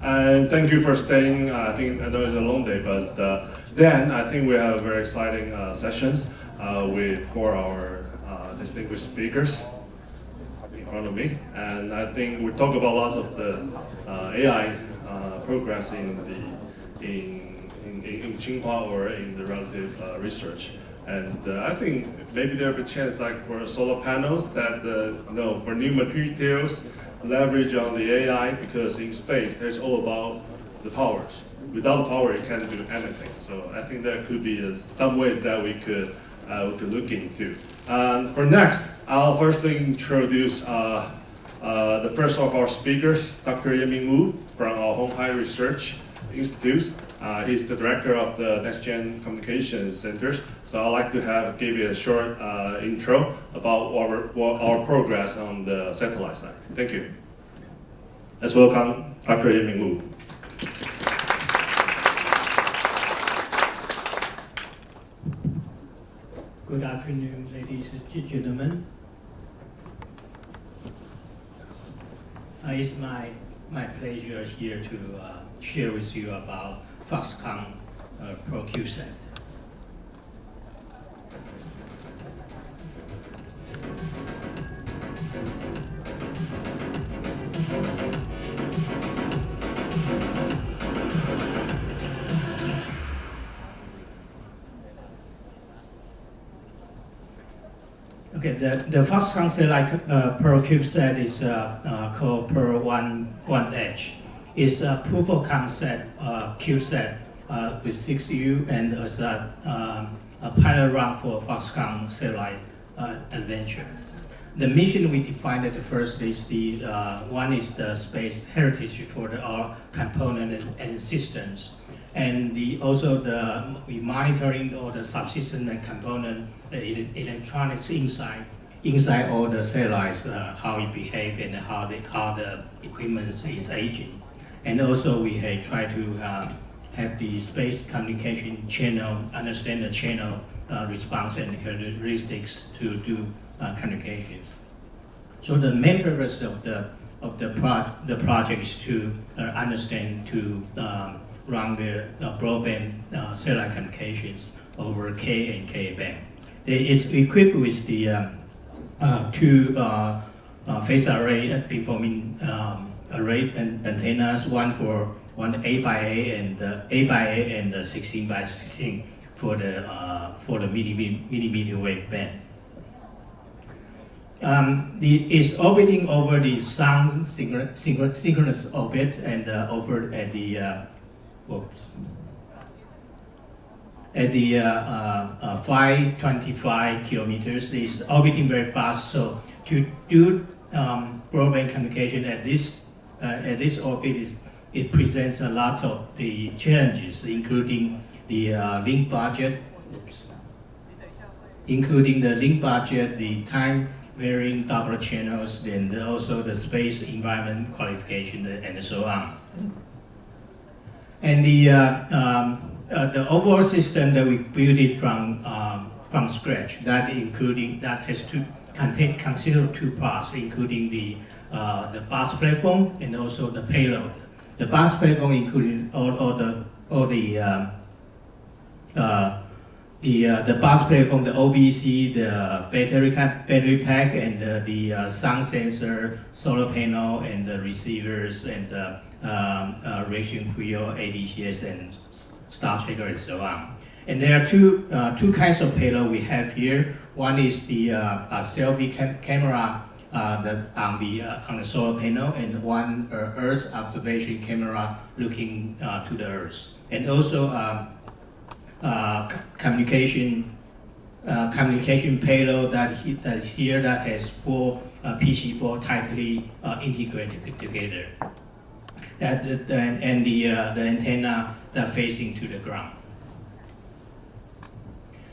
And thank you for staying. I think I know it's a long day, but then I think we have very exciting sessions for our distinguished speakers in front of me. And I think we talk about lots of the AI progress in Tsinghua or in the relative research. And I think maybe there'll be a chance, like for solar panels, that for new materials, leverage on the AI, because in space, there's all about the powers. Without power, you can't do anything. So I think there could be some ways that we could look into. For next, I'll firstly introduce the first of our speakers, Dr. Yiming Wu from our鴻海Research Institute. He's the director of the Next Gen Communications Centers. So I'd like to give you a short intro about our progress on the satellite side. Thank you. Let's welcome Dr. Yiming Wu. Good afternoon, ladies and gentlemen. It's my pleasure here to share with you about Foxconn ProQSat. Okay, the Foxconn satellite ProQSat is called Pro-1H. It's a proof of concept CubeSat with 6U and as a pilot run for Foxconn satellite adventure. The mission we defined at first is one is the space heritage for our component and systems, and we monitoring all the subsystem and component electronics inside all the satellites, how it behave and how the equipment is aging. And also we try to have the space communication channel, understand the channel response and characteristics to do communications. So the main purpose of the project is to understand, to run the broadband satellite communications over K and K band. It's equipped with the two phase array beamforming array antennas, one 8x8 and 16x16 for the millimeter wave band. It's orbiting over the sun synchronous orbit and over at the 525 kilometers. It's orbiting very fast, so to do broadband communication at this orbit, it presents a lot of the challenges, including the link budget, the time varying double channels, and also the space environment qualification and so on. And the overall system that we built it from scratch, that has to consider two parts, including the bus platform and also the payload. The bus platform included all the bus platform, the OBC, the battery pack, and the sun sensor, solar panel, and the receivers, and the reaction wheel, ADCS, and star tracker, and so on. And there are two kinds of payload we have here. One is the selfie camera on the solar panel, and one Earth observation camera looking to the Earth, and also communication payload that has four PC board tightly integrated together, and the antenna that facing to the ground.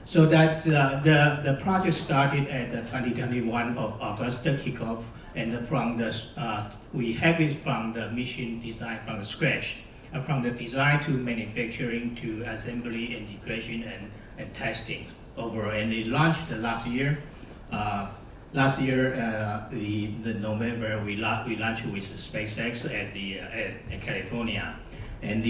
So that's the project started at the 2021 of August kickoff, and we have it from the mission design from the scratch, from the design to manufacturing to assembly, integration, and testing overall. And it launched last year. last year, the November, we launched with SpaceX at California, and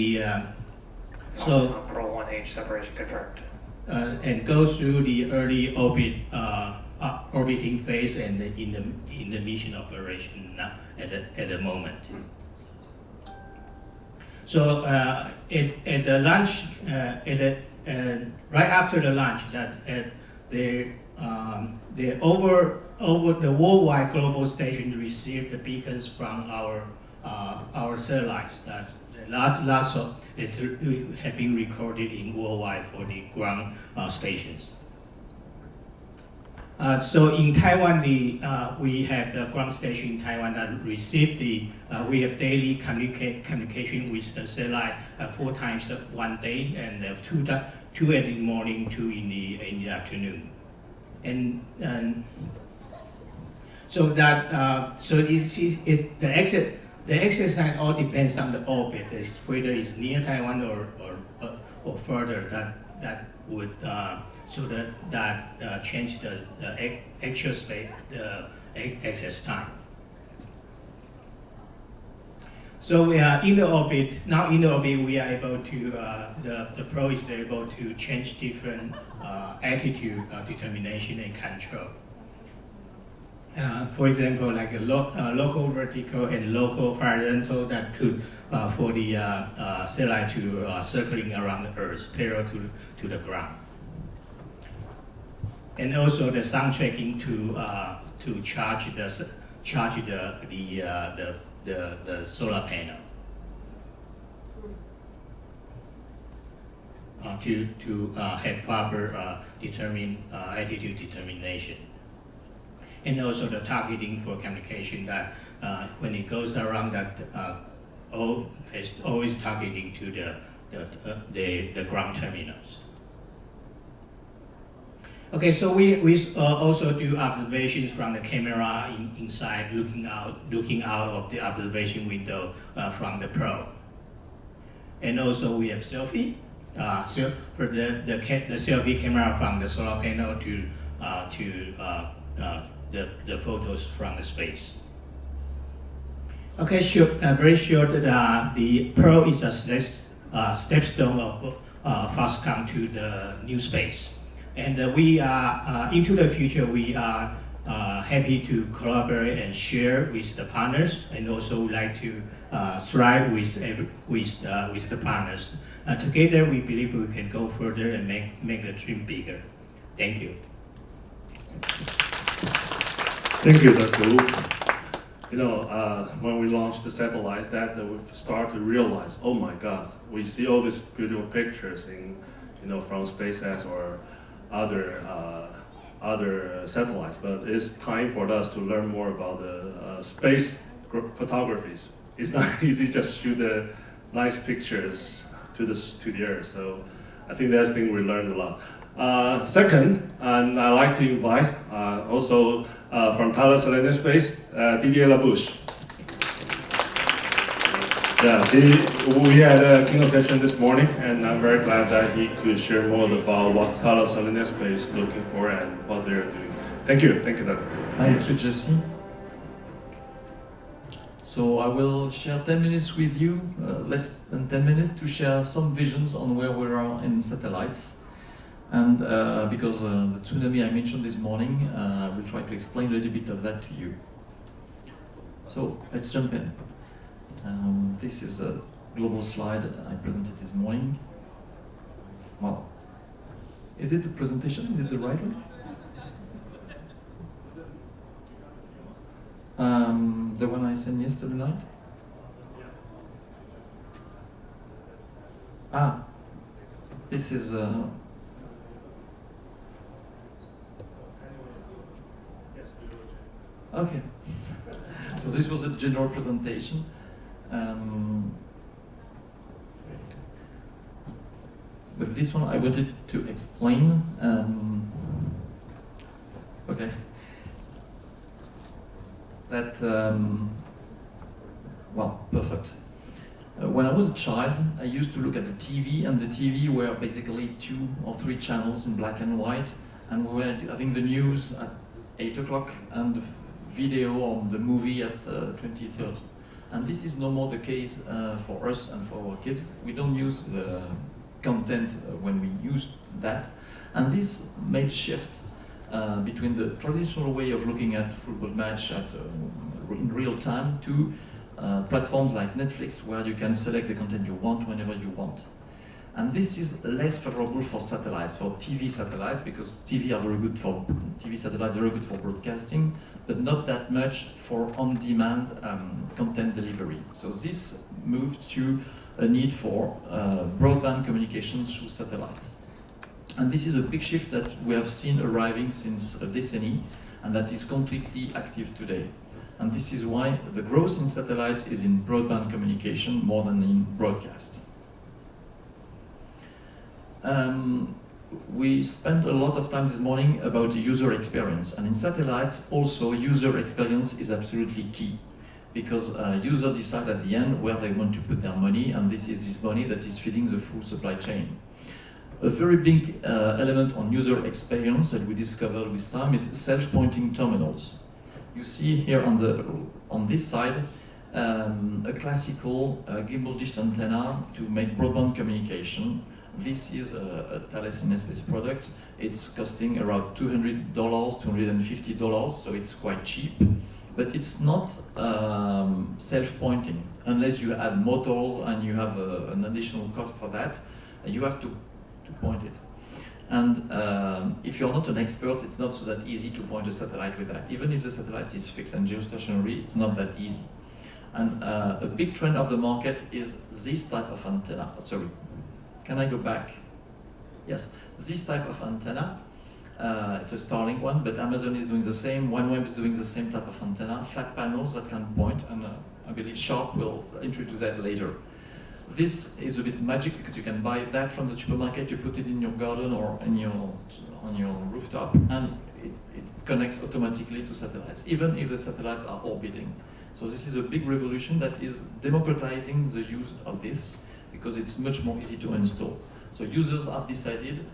so Pearl 1H separation confirmed. And go through the early orbit orbiting phase and in the mission operation now at the moment. So at the launch, right after the launch, the over the worldwide global station received the beacons from our satellites that lots of have been recorded in worldwide for the ground stations. So in Taiwan, we have the ground station in Taiwan that received we have daily communication with the satellite 4 times one day, and 2 in the morning, 2 in the afternoon, and so that the exercise all depends on the orbit, whether it's near Taiwan or further. That would so that change the actual space, the access time. So we are in the orbit now. In the orbit, we are able to the Pro is able to change different altitude determination and control. For example, like a local vertical and local horizontal that could for the satellite to circling around the Earth, parallel to the ground, and also the sound tracking to charge the solar panel to have proper altitude determination. And also the targeting for communication that when it goes around that it's always targeting to the ground terminals. Okay, so we also do observations from the camera inside, looking out of the observation window from the Pro. And also we have selfie, so for the selfie camera from the solar panel to the photos from the space. Okay, very short. The Pro is a stepstone of Foxconn to the new space, and we are into the future. We are happy to collaborate and share with the partners, and also would like to thrive with the partners. Together, we believe we can go further and make the dream bigger. Thank you. Thank you, Dr. Wu. You know, when we launched the satellites, we start to realize, oh my God, we see all these beautiful pictures from SpaceX or other satellites, but it's time for us to learn more about the space photographies. It's not easy just shoot the nice pictures to the Earth. So I think that's the thing we learned a lot. Second, and I'd like to invite also from Thales Space, DidierLeBoulc'h. Yeah, we had a keynote session this morning, and I'm very glad that he could share more about what Thales Space is looking for and what they're doing. Thank you, Dr. Thank you, Jesse. So I will share 10 minutes with you, less than 10 minutes, to share some visions on where we are in satellites. And because the tsunami I mentioned this morning, I will try to explain a little bit of that to you. So let's jump in. This is a global slide I presented this morning. Well, is it the presentation? Is it the right one? The one I sent yesterday night? Ah, this is okay. So this was a general presentation. With this one, I wanted to explain. Okay. That well, perfect. When I was a child, I used to look at the TV, and the TV were basically 2 or 3 channels in black and white, and we were having the news at 8 o'clock and video on the movie at 20:30. And this is no more the case for us and for our kids. We don't use the content when we use that. And this made shift between the traditional way of looking at football match in real time to platforms like Netflix, where you can select the content you want whenever you want. And this is less favorable for satellites, for TV satellites, because TV satellites are very good for broadcasting, but not that much for on-demand content delivery. So this moved to a need for broadband communications through satellites. And this is a big shift that we have seen arriving since a decenny, and that is completely active today. And this is why the growth in satellites is in broadband communication more than in broadcast. We spent a lot of time this morning about the user experience, and in satellites also user experience is absolutely key, because users decide at the end where they want to put their money, and this is this money that is feeding the full supply chain. A very big element on user experience that we discovered with time is self-pointing terminals. You see here on this side a classical gimbal dish antenna to make broadband communication. This is a Thales NehaIdnani product. It's costing around $200, $250, so it's quite cheap. But it's not self-pointing, unless you add motors and you have an additional cost for that. You have to point it. And if you're not an expert, it's not so that easy to point a satellite with that. Even if the satellite is fixed and geostationary, it's not that easy. And a big trend of the market is this type of antenna. Sorry, can I go back? Yes, this type of antenna. It's a Starlink one, but Amazon is doing the same. OneWeb is doing the same type of antenna, flat panels that can point, and I believe Sharp will introduce that later. This is a bit magic because you can buy that from the supermarket, you put it in your garden or on your rooftop, and it connects automatically to satellites, even if the satellites are orbiting. So this is a big revolution that is democratizing the use of this, because it's much more easy to install. So users have decided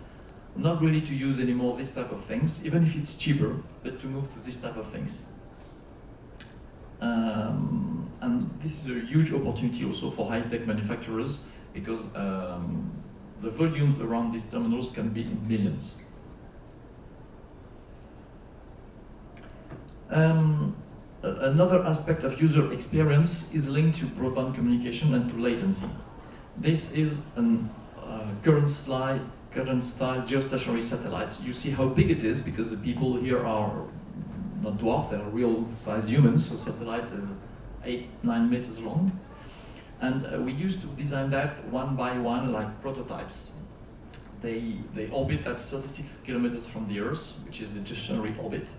not really to use anymore this type of things, even if it's cheaper, but to move to this type of things. And this is a huge opportunity also for high-tech manufacturers, because the volumes around these terminals can be in millions. Another aspect of user experience is linked to broadband communication and to latency. This is a current style geostationary satellites. You see how big it is, because the people here are not dwarf, they're real-sized humans, so satellites is 8-9 meters long. And we used to design that one by one like prototypes. They orbit at 36 kilometers from the Earth, which is a geostationary orbit.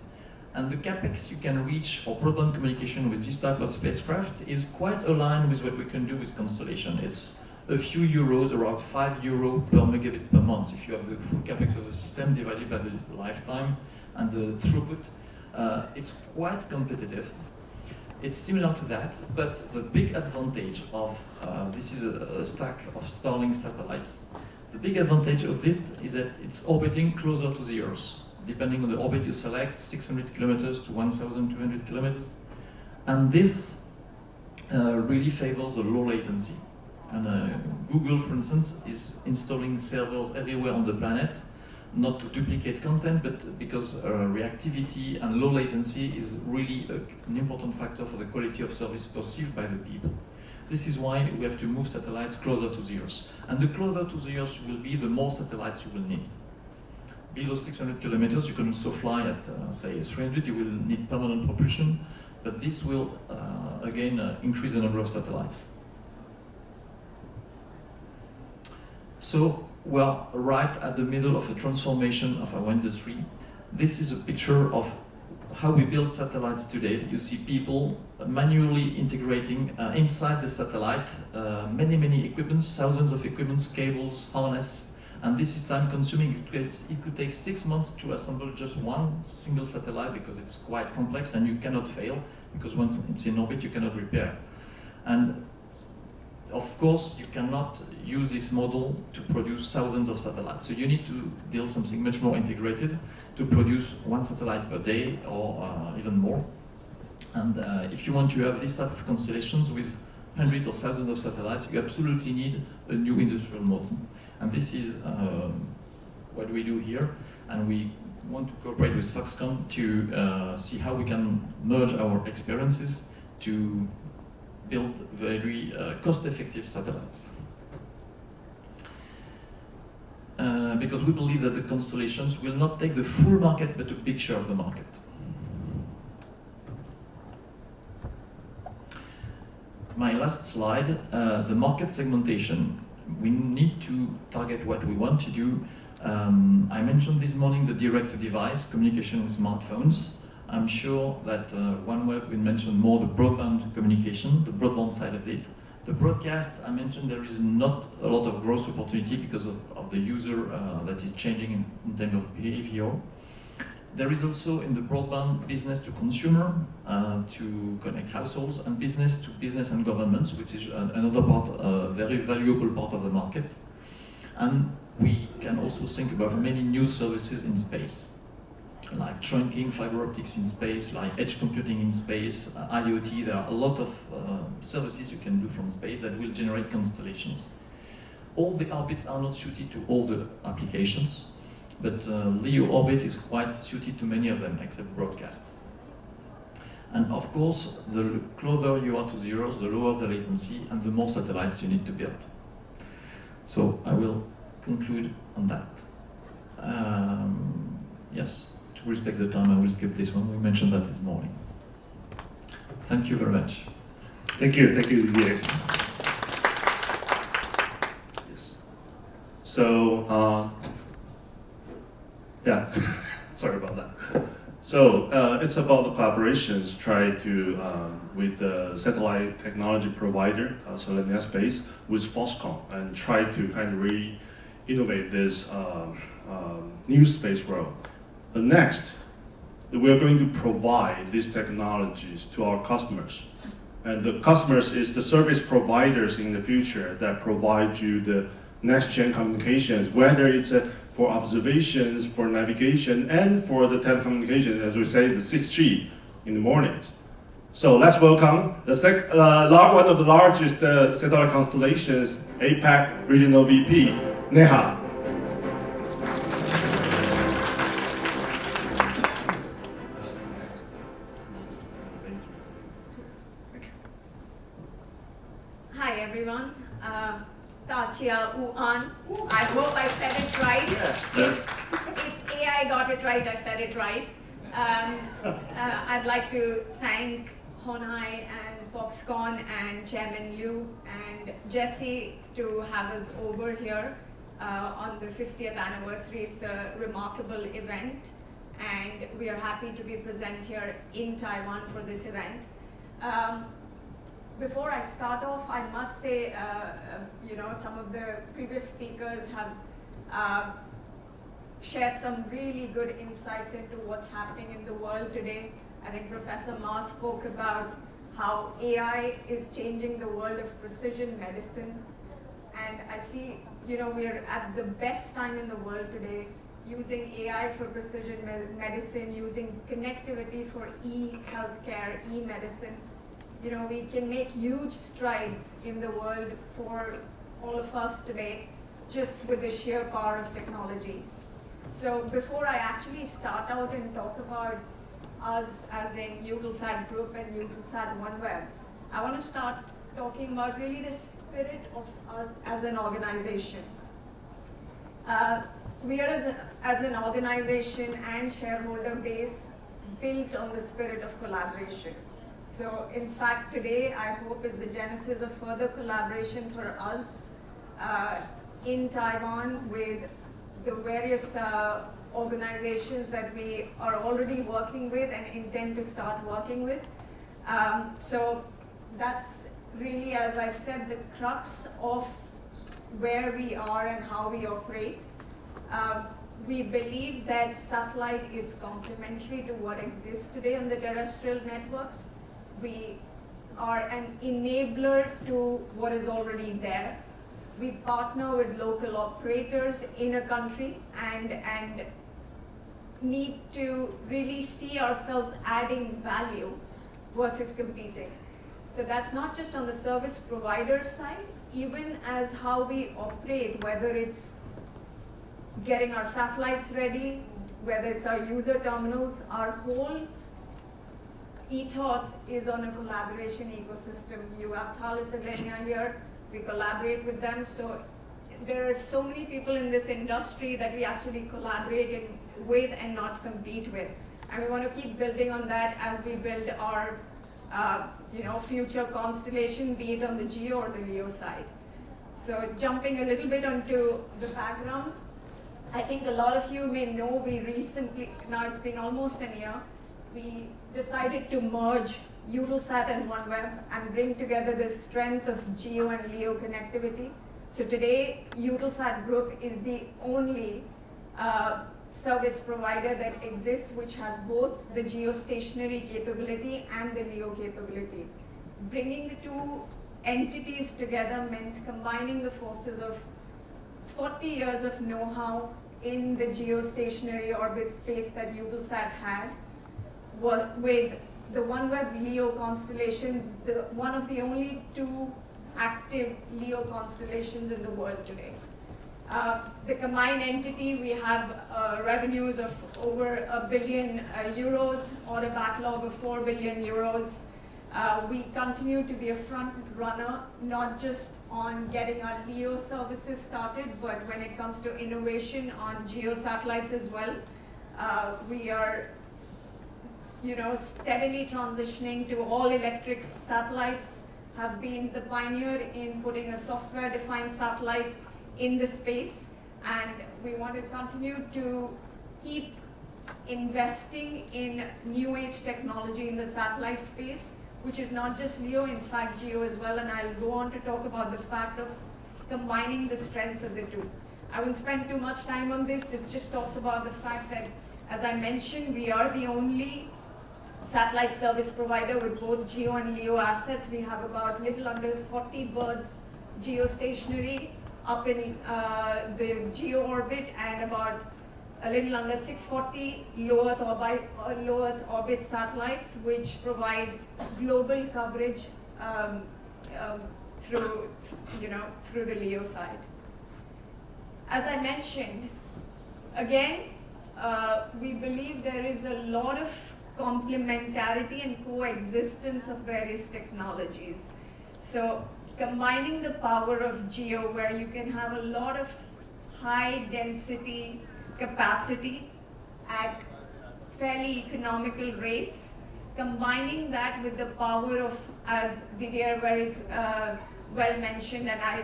And the capex you can reach for broadband communication with this type of spacecraft is quite aligned with what we can do with constellation. It's a few euros, around €5 per megabit per month, if you have the full capex of the system divided by the lifetime and the throughput. It's quite competitive. It's similar to that, but the big advantage of this is a stack of Starlink satellites. The big advantage of it is that it's orbiting closer to the Earth. Depending on the orbit you select, 600 kilometers to 1,200 kilometers. And this really favors the low latency. And Google, for instance, is installing servers everywhere on the planet, not to duplicate content, but because reactivity and low latency is really an important factor for the quality of service perceived by the people. This is why we have to move satellites closer to the Earth. And the closer to the Earth you will be, the more satellites you will need. Below 600 kilometers, you can also fly at, say, 300, you will need permanent propulsion, but this will, again, increase the number of satellites. So we're right at the middle of a transformation of our industry. This is a picture of how we build satellites today. You see people manually integrating inside the satellite many equipments, thousands of equipments, cables, harness, and this is time consuming. It could take 6 months to assemble just one single satellite, because it's quite complex and you cannot fail, because once it's in orbit you cannot repair. And of course, you cannot use this model to produce thousands of satellites. So you need to build something much more integrated to produce one satellite per day or even more. And if you want to have this type of constellations with hundreds or thousands of satellites, you absolutely need a new industrial model. And this is what we do here. And we want to cooperate with Foxconn to see how we can merge our experiences to build very cost-effective satellites. Because we believe that the constellations will not take the full market, but a big share of the market. My last slide, the market segmentation. We need to target what we want to do. I mentioned this morning the direct-to-device communication with smartphones. I'm sure that OneWeb will mention more the broadband communication, the broadband side of it. The broadcast, I mentioned there is not a lot of growth opportunity because of the user that is changing in terms of behavior. There is also in the broadband business to consumer, to connect households, and business to business and governments, which is another part, a very valuable part of the market. And we can also think about many new services in space, like trunking, fiber optics in space, like edge computing in space, IoT. There are a lot of services you can do from space that will generate constellations. All the orbits are not suited to all the applications, but LEO orbit is quite suited to many of them, except broadcast. And of course, the closer you are to the Earth, the lower the latency, and the more satellites you need to build. So I will conclude on that. Yes, to respect the time, I will skip this one. We mentioned that this morning. Thank you very much. Thank you, Didier. Yes. So, yeah, sorry about that. So it's about the collaborations try to with the satellite technology provider, so Alenia Space, with Foxconn, and try to kind of re-innovate this new space world. But next, we are going to provide these technologies to our customers. And the customers is the service providers in the future that provide you the next-gen communications, whether it's for observations, for navigation, and for the telecommunication, as we say, the 6G in the mornings. So let's welcome one of the largest satellite constellations, APAC Regional VP, Neha. Hi everyone. Tachia Uan. I hope I said it right. Yes. If AI got it right, I said it right. I'd like to thank Honhai and Foxconn and Chairman Liu and Jesse to have us over here on the 50th anniversary. It's a remarkable event, and we are happy to be present here in Taiwan for this event. Before I start off, I must say, some of the previous speakers have shared some really good insights into what's happening in the world today. I think Professor Ma spoke about how AI is changing the world of precision medicine. And I see, we're at the best time in the world today, using AI for precision medicine, using connectivity for e-healthcare, e-medicine. We can make huge strides in the world for all of us today, just with the sheer power of technology. So before I actually start out and talk about us as in Eutelsat Group and Eutelsat OneWeb, I want to start talking about really the spirit of us as an organization. We are as an organization and shareholder base built on the spirit of collaboration. So in fact, today, I hope is the genesis of further collaboration for us in Taiwan with the various organizations that we are already working with and intend to start working with. So that's really, as I said, the crux of where we are and how we operate. We believe that satellite is complementary to what exists today on the terrestrial networks. We are an enabler to what is already there. We partner with local operators in a country and need to really see ourselves adding value versus competing. So that's not just on the service provider side, even as how we operate, whether it's getting our satellites ready, whether it's our user terminals, our whole ethos is on a collaboration ecosystem. You have Thales Alenia here, we collaborate with them. So there are so many people in this industry that we actually collaborate with and not compete with. And we want to keep building on that as we build our future constellation, be it on the GEO or the LEO side. So jumping a little bit onto the background, I think a lot of you may know we recently, now it's been almost a year, we decided to merge Eutelsat and OneWeb and bring together the strength of GEO and LEO connectivity. So today, Eutelsat Group is the only service provider that exists which has both the geostationary capability and the LEO capability. Bringing the two entities together meant combining the forces of 40 years of know-how in the geostationary orbit space that Eutelsat had with the OneWeb LEO constellation, one of the only two active LEO constellations in the world today. The combined entity, we have revenues of over €1 billion, order backlog of 4 billion euros. We continue to be a front runner, not just on getting our LEO services started, but when it comes to innovation on GEO satellites as well. We are steadily transitioning to all electric satellites, have been the pioneer in putting a software-defined satellite in the space, and we want to continue to keep investing in new age technology in the satellite space, which is not just LEO, in fact GEO as well, and I'll go on to talk about the fact of combining the strengths of the two. I won't spend too much time on this. This just talks about the fact that, as I mentioned, we are the only satellite service provider with both GEO and LEO assets. We have about little under 40 birds geostationary up in the GEO orbit, and about a little under 640 low Earth orbit satellites, which provide global coverage through the LEO side. As I mentioned, again, we believe there is a lot of complementarity and coexistence of various technologies. So combining the power of GEO, where you can have a lot of high density capacity at fairly economical rates, combining that with the power of, as Didier very well mentioned, and I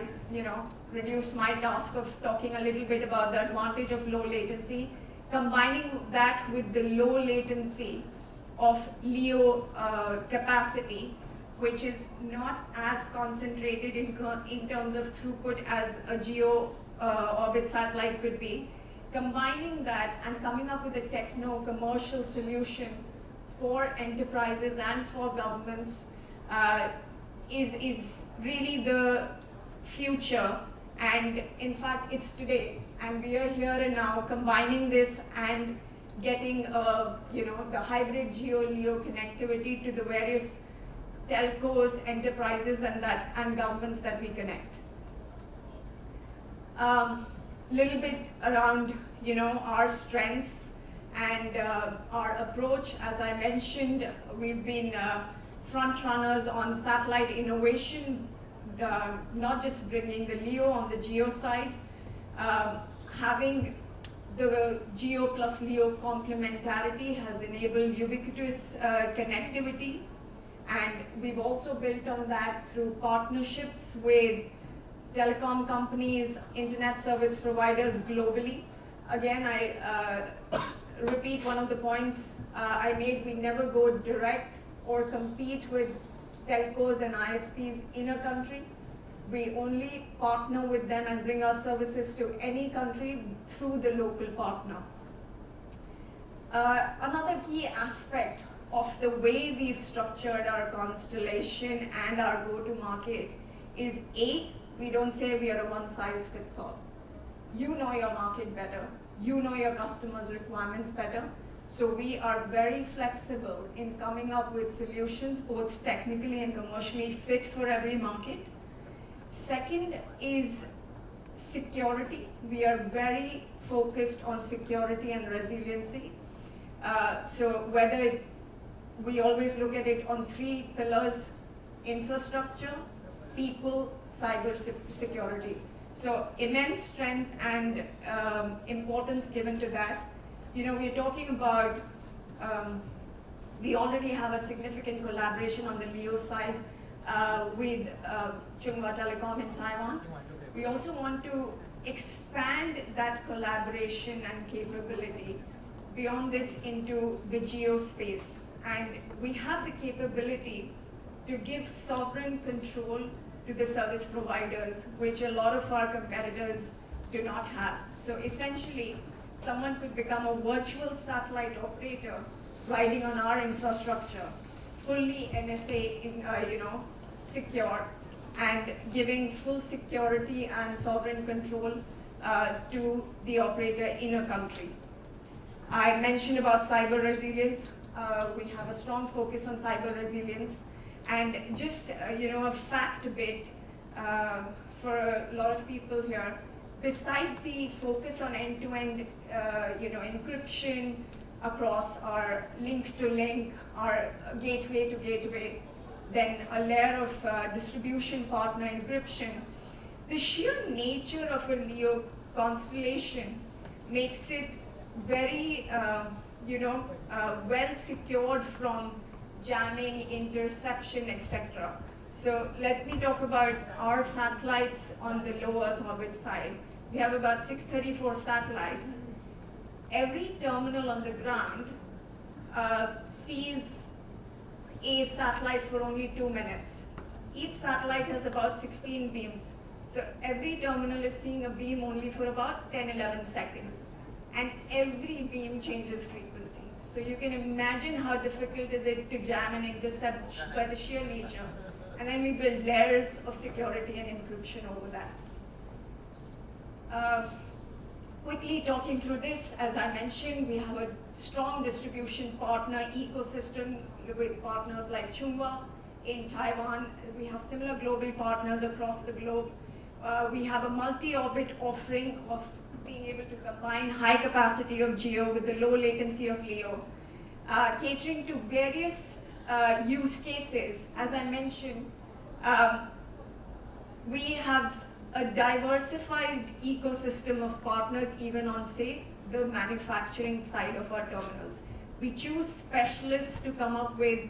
reduced my task of talking a little bit about the advantage of low latency, combining that with the low latency of LEO capacity, which is not as concentrated in terms of throughput as a GEO orbit satellite could be. Combining that and coming up with a techno-commercial solution for enterprises and for governments is really the future, and in fact it's today. And we are here and now combining this and getting the hybrid GEO-LEO connectivity to the various telcos, enterprises, and governments that we connect. Little bit around our strengths and our approach. As I mentioned, we've been front runners on satellite innovation, not just bringing the LEO on the GEO side, having the GEO plus LEO complementarity has enabled ubiquitous connectivity, and we've also built on that through partnerships with telecom companies, internet service providers globally. Again, I repeat one of the points I made: we never go direct or compete with telcos and ISPs in a country. We only partner with them and bring our services to any country through the local partner. Another key aspect of the way we've structured our constellation and our go-to-market is A, we don't say we are a one-size-fits-all. You know your market better. You know your customers' requirements better. So we are very flexible in coming up with solutions, both technically and commercially fit for every market. Second is security. We are very focused on security and resiliency. So we always look at it on 3 pillars: infrastructure, people, cyber security. So immense strength and importance given to that. You know, we're talking about, we already have a significant collaboration on the LEO side with Chunghwa Telecom in Taiwan. We also want to expand that collaboration and capability beyond this into the geo space. And we have the capability to give sovereign control to the service providers, which a lot of our competitors do not have. So essentially, someone could become a virtual satellite operator riding on our infrastructure, fully NSA secure, and giving full security and sovereign control to the operator in a country. I mentioned about cyber resilience. We have a strong focus on cyber resilience. And just a fact bit for a lot of people here, besides the focus on end-to-end encryption across our link-to-link, our gateway-to-gateway, then a layer of distribution partner encryption, the sheer nature of a LEO constellation makes it very well secured from jamming, interception, etc. So let me talk about our satellites on the low Earth orbit side. We have about 634 satellites. Every terminal on the ground sees a satellite for only 2 minutes. Each satellite has about 16 beams. So every terminal is seeing a beam only for about 10-11 seconds. And every beam changes frequency. So you can imagine how difficult is it to jam and intercept by the sheer nature. And then we build layers of security and encryption over that. Quickly talking through this, as I mentioned, we have a strong distribution partner ecosystem with partners like Chunghwa in Taiwan. We have similar global partners across the globe. We have a multi-orbit offering of being able to combine high capacity of GEO with the low latency of LEO, catering to various use cases. As I mentioned, we have a diversified ecosystem of partners even on, say, the manufacturing side of our terminals. We choose specialists to come up with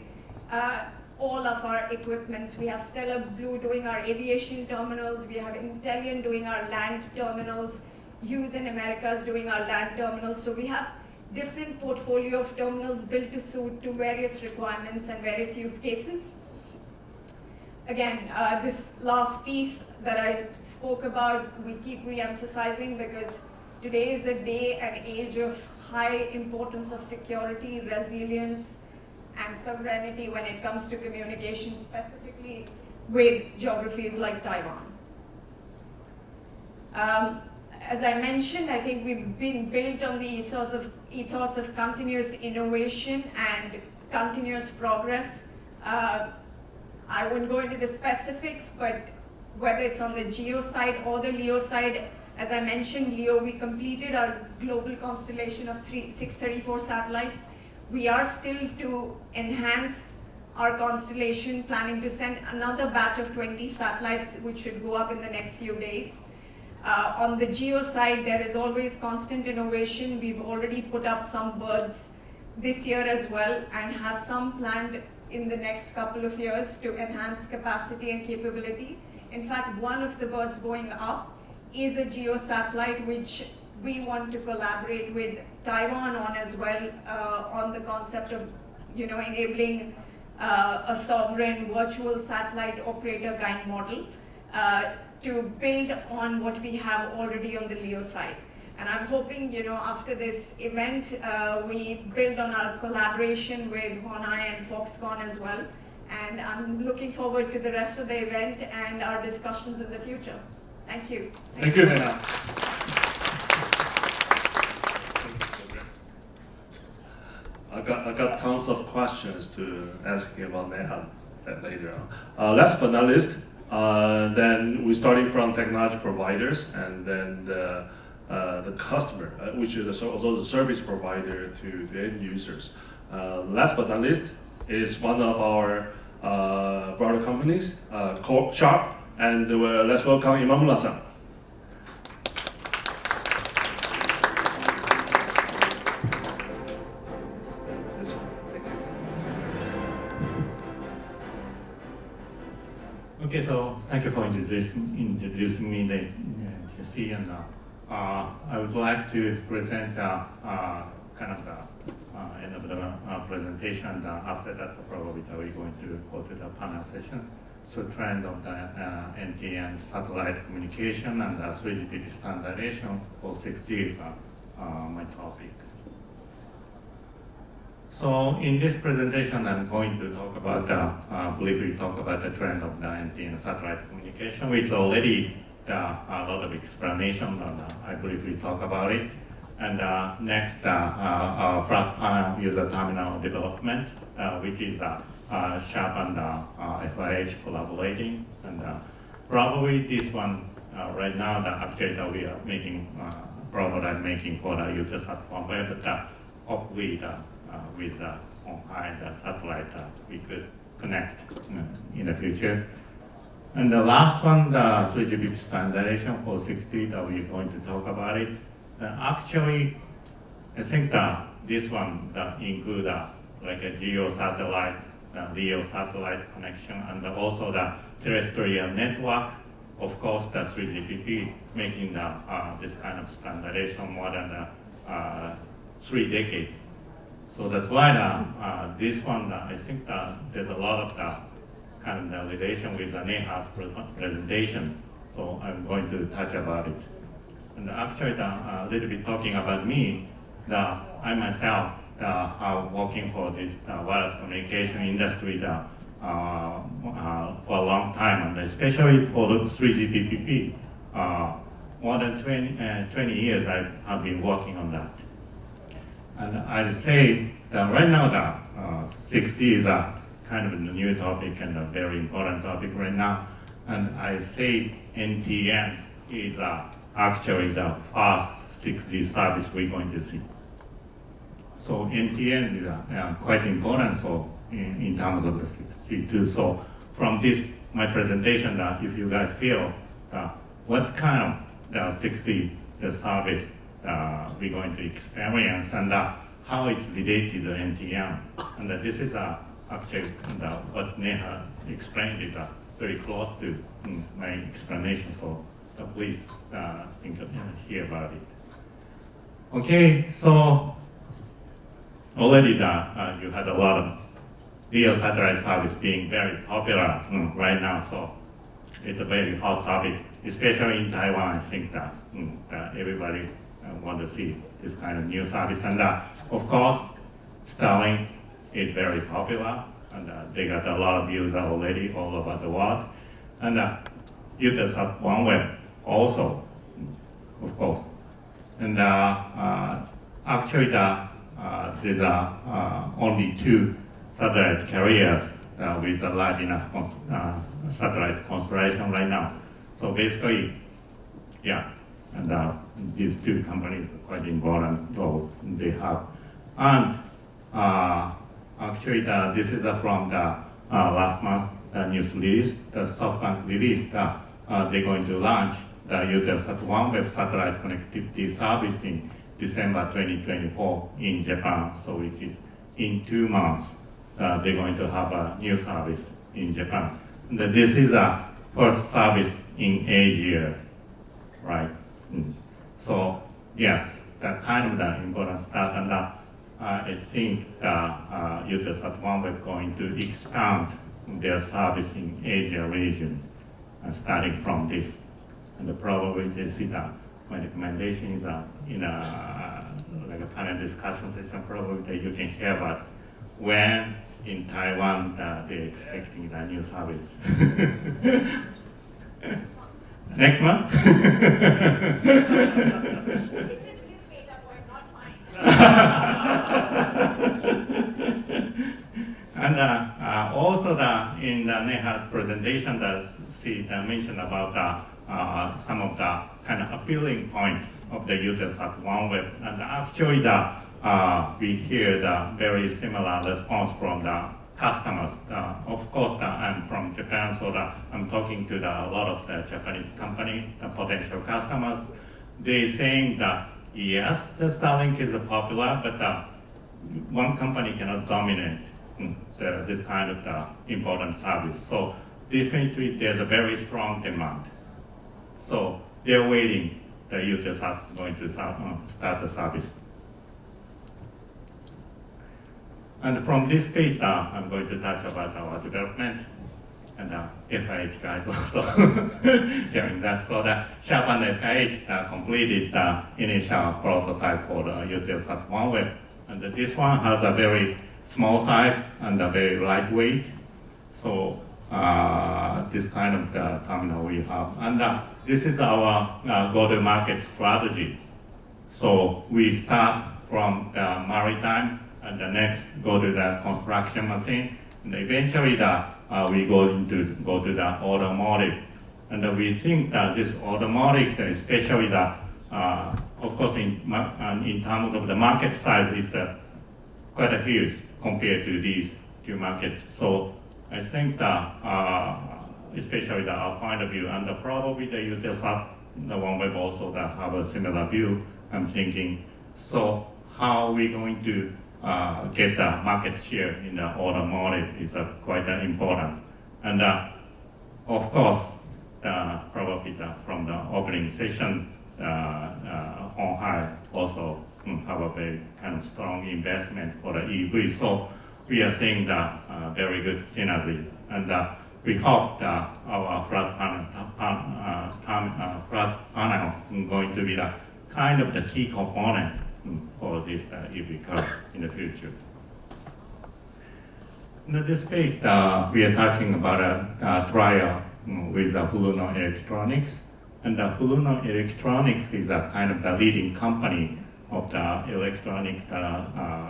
all of our equipments. We have Stellar Blue doing our aviation terminals. We have Intellian doing our land terminals. Hughes in Americas doing our land terminals. So we have different portfolio of terminals built to suit to various requirements and various use cases. Again, this last piece that I spoke about, we keep re-emphasizing because today is a day and age of high importance of security, resilience, and sovereignty when it comes to communication, specifically with geographies like Taiwan. As I mentioned, I think we've been built on the ethos of continuous innovation and continuous progress. I won't go into the specifics, but whether it's on the GEO side or the LEO side, as I mentioned, LEO, we completed our global constellation of 634 satellites. We are still to enhance our constellation, planning to send another batch of 20 satellites, which should go up in the next few days. On the GEO side, there is always constant innovation. We've already put up some birds this year as well, and have some planned in the next couple of years to enhance capacity and capability. In fact, one of the birds going up is a GEO satellite, which we want to collaborate with Taiwan on as well, on the concept of enabling a sovereign virtual satellite operator kind model to build on what we have already on the LEO side. And I'm hoping, after this event, we build on our collaboration with Honai and Foxconn as well. And I'm looking forward to the rest of the event and our discussions in the future. Thank you. Thank you, Neha. I got tons of questions to ask you about Neha later on. Last but not least, then we're starting from technology providers, and then the customer, which is also the service provider to the end users. Last but not least is one of our brother companies, Sharp, and let's welcome Imamura-san. Okay, so thank you for introducing me, Jesse, and I would like to present kind of the end of the presentation. After that, probably we're going to go to the panel session. So trend of the NTN satellite communication and 3GPP standardization for 6G is my topic. So in this presentation, I'm going to talk about, briefly talk about the trend of the NTN satellite communication, which already a lot of explanation, and I briefly talk about it. And next, our flat panel user terminal development, which is Sharp and FIH collaborating. And probably this one, right now, the actuator we are making, prototype making for the Eutelsat OneWeb, but hopefully with Honghai, the satellite, we could connect in the future. And the last one, the 3GPP standardization for 6G, that we're going to talk about it. Actually, I think that this one that include like a geo satellite, LEO satellite connection, and also the terrestrial network. Of course, the 3GPP making this kind of standardization more than 3 decades. So that's why this one, I think that there's a lot of kind of relation with Neha's presentation. So I'm going to touch about it. And actually, a little bit talking about me, I myself are working for this wireless communication industry for a long time, and especially for the 3GPP. More than 20 years I've been working on that. And I'd say that right now the 6G is a kind of a new topic and a very important topic right now. And I say NTN is actually the first 6G service we're going to see. So NTN is quite important in terms of the 6G too. So from this, my presentation, if you guys feel what kind of the 6G the service we're going to experience and how it's related to the NTN. And this is actually what Neha explained is very close to my explanation. So please hear about it. Okay, so already you had a lot of LEO satellite service being very popular right now. So it's a very hot topic, especially in Taiwan. I think that everybody want to see this kind of new service. And of course, Starlink is very popular, and they got a lot of users already all over the world. And Eutelsat OneWeb also, of course. And actually, there's only 2 satellite carriers with a large enough satellite constellation right now. So basically, yeah, and these 2 companies are quite important role they have. And actually, this is from the last month news release. The SoftBank released they're going to launch the Eutelsat OneWeb satellite connectivity service in December 2024 in Japan. So it is in 2 months they're going to have a new service in Japan. And this is a first service in Asia, right? So yes, that kind of the important stuff, and I think Eutelsat OneWeb going to expand their service in Asia region, starting from this. And probably they see that my recommendation is in like a panel discussion session probably that you can share about when in Taiwan they're expecting the new service. Next month? This is his data point, not mine. And also in Neha's presentation, she mentioned about some of the kind of appealing point of the Eutelsat OneWeb. And actually, we hear the very similar response from the customers. Of course, I'm from Japan, so I'm talking to a lot of the Japanese company, the potential customers. They're saying that yes, the Starlink is popular, but one company cannot dominate this kind of important service. So definitely there's a very strong demand. So they're waiting the Eutelsat going to start the service. And from this page, I'm going to touch about our development and FIH guys also hearing that. So the Sharp and FIH completed the initial prototype for the Eutelsat OneWeb. And this one has a very small size and a very lightweight. So this kind of terminal we have. And this is our go-to-market strategy. So we start from the maritime and the next go to the construction machine. And eventually we go to the automotive. And we think that this automotive, especially of course in terms of the market size, is quite a huge compared to these two markets. So I think that especially our point of view, and probably the Eutelsat, the OneWeb also that have a similar view, I'm thinking, so how are we going to get the market share in the automotive is quite important. And of course, probably from the opening session,鴻海also have a very kind of strong investment for the EV. So we are seeing the very good synergy. And we hope that our flat panel is going to be the kind of the key component for this EV car in the future. In this page, we are talking about a trial with Furuno Electronics. And Furuno Electronics is a kind of the leading company of the electronic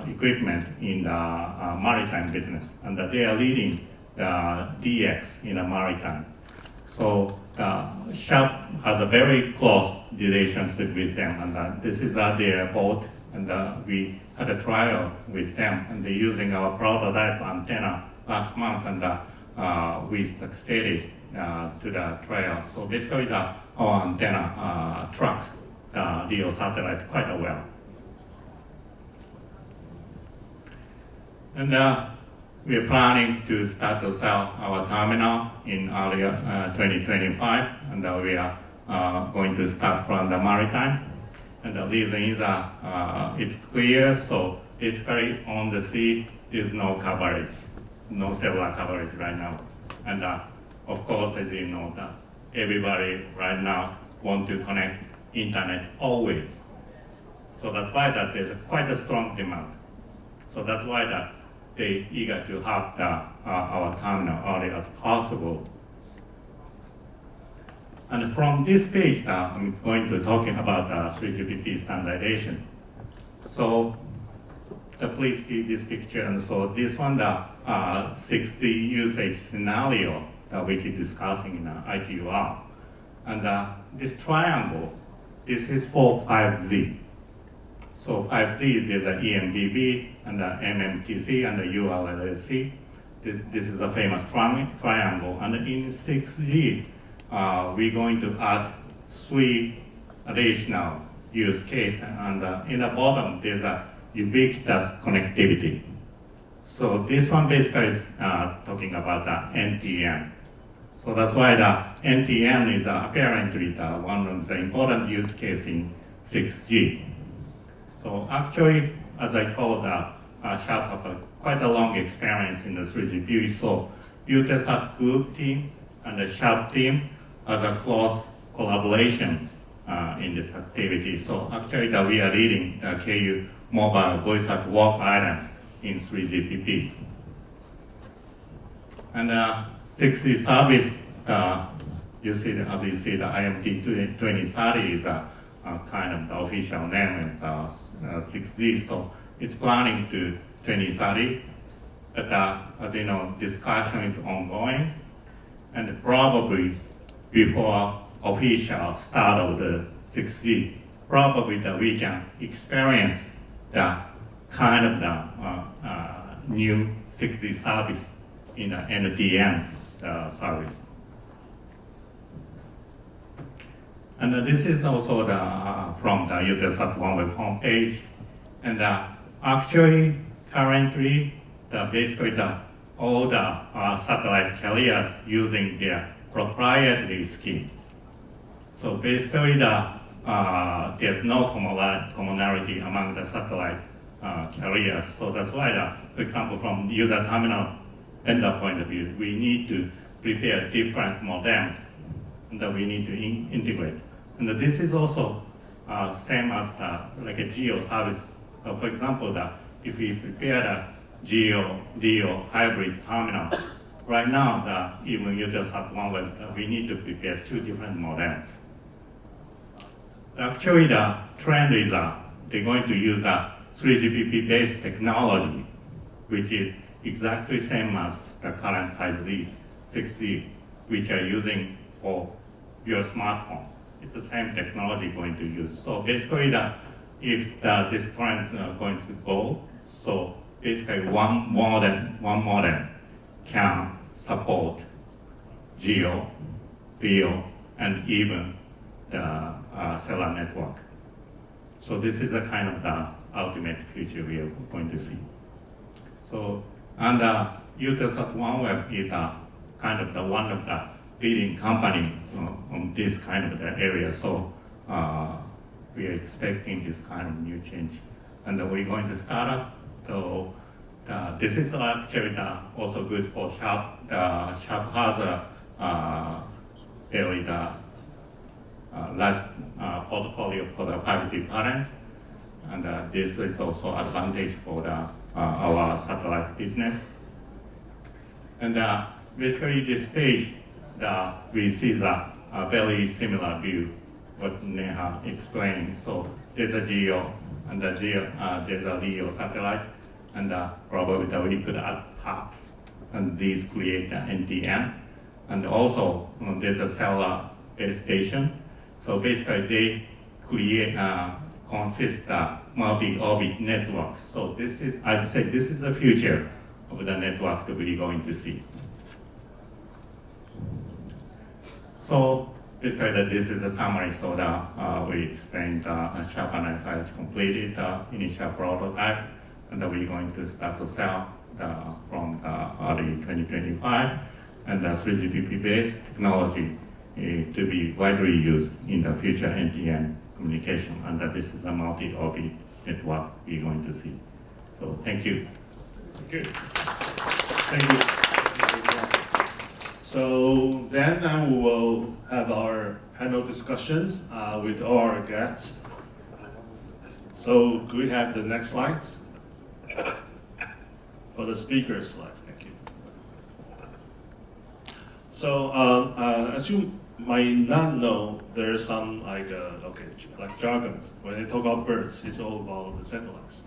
equipment in the maritime business. And they are leading the DX in the maritime. So Sharp has a very close relationship with them. And this is their boat. And we had a trial with them. And they're using our prototype antenna last month. And we succeeded to the trial. So basically our antenna tracks the LEO satellite quite well. And we are planning to start to sell our terminal in early 2025, and we are going to start from the maritime. And the reason is it's clear, so basically on the sea is no coverage, no cellular coverage right now. And of course, as you know, everybody right now want to connect internet always. So that's why there's quite a strong demand. So that's why they're eager to have our terminal early as possible. And from this page, I'm going to talking about 3GPP standardization. So please see this picture. And so this one, the 6G usage scenario which is discussing in ITUR. And this triangle, this is for 5G. So 5G, there's an EMBB and the MMTC and the URLLC. This is a famous triangle. And in 6G, we're going to add 3 additional use cases. And in the bottom, there's a ubiquitous connectivity. So this one basically is talking about the NTN. So that's why the NTN is apparently one of the important use cases in 6G. So actually, as I told, Sharp has quite a long experience in the 3GPP. So Eutelsat group team and the Sharp team has a close collaboration in this activity. So actually we are leading the KU mobile voice at work island in 3GPP. And 6G service, you see, as you see, the IMT2030 is a kind of the official name of 6G. So it's planning to 2030. But as you know, discussion is ongoing, and probably before official start of the 6G, probably that we can experience the kind of the new 6G service in the NTN service. And this is also from the Eutelsat OneWeb homepage. And actually, currently, basically all the satellite carriers using their proprietary scheme. So basically, there's no commonality among the satellite carriers. So that's why, for example, from user terminal vendor point of view, we need to prepare different modems that we need to integrate. And this is also same as like a geo service. For example, if we prepare the geo-LEO hybrid terminal, right now, even Eutelsat OneWeb, we need to prepare two different modems. Actually, the trend is they're going to use a 3GPP-based technology, which is exactly same as the current 5G, 6G, which are using for your smartphone. It's the same technology going to use. So basically, if this trend going to go, so basically one modem can support geo, LEO, and even the cellular network. So this is a kind of the ultimate future we are going to see. So, and Eutelsat OneWeb is kind of one of the leading company on this kind of the area. So we are expecting this kind of new change. And we're going to start up. So this is actually also good for Sharp. Sharp has a very large portfolio for the 5G parent. And this is also advantage for our satellite business. And basically this page, we see a very similar view, what Neha explained. So there's a geo, and there's a LEO satellite, and probably we could add hubs, and these create the NTN. And also there's a cellular base station. So basically they create consist multi-orbit networks. So this is, I'd say this is the future of the network that we're going to see. So basically this is a summary. So we explained Sharp and I5 completed the initial prototype, and we're going to start to sell from early 2025, and the 3GPP based technology to be widely used in the future NTN communication, and this is a multi-orbit network we're going to see. So thank you. Okay. Thank you. So then we will have our panel discussions with all our guests. So could we have the next slides? For the speaker slide, thank you. So as you might not know, there's some like jargons. When they talk about birds, it's all about the satellites.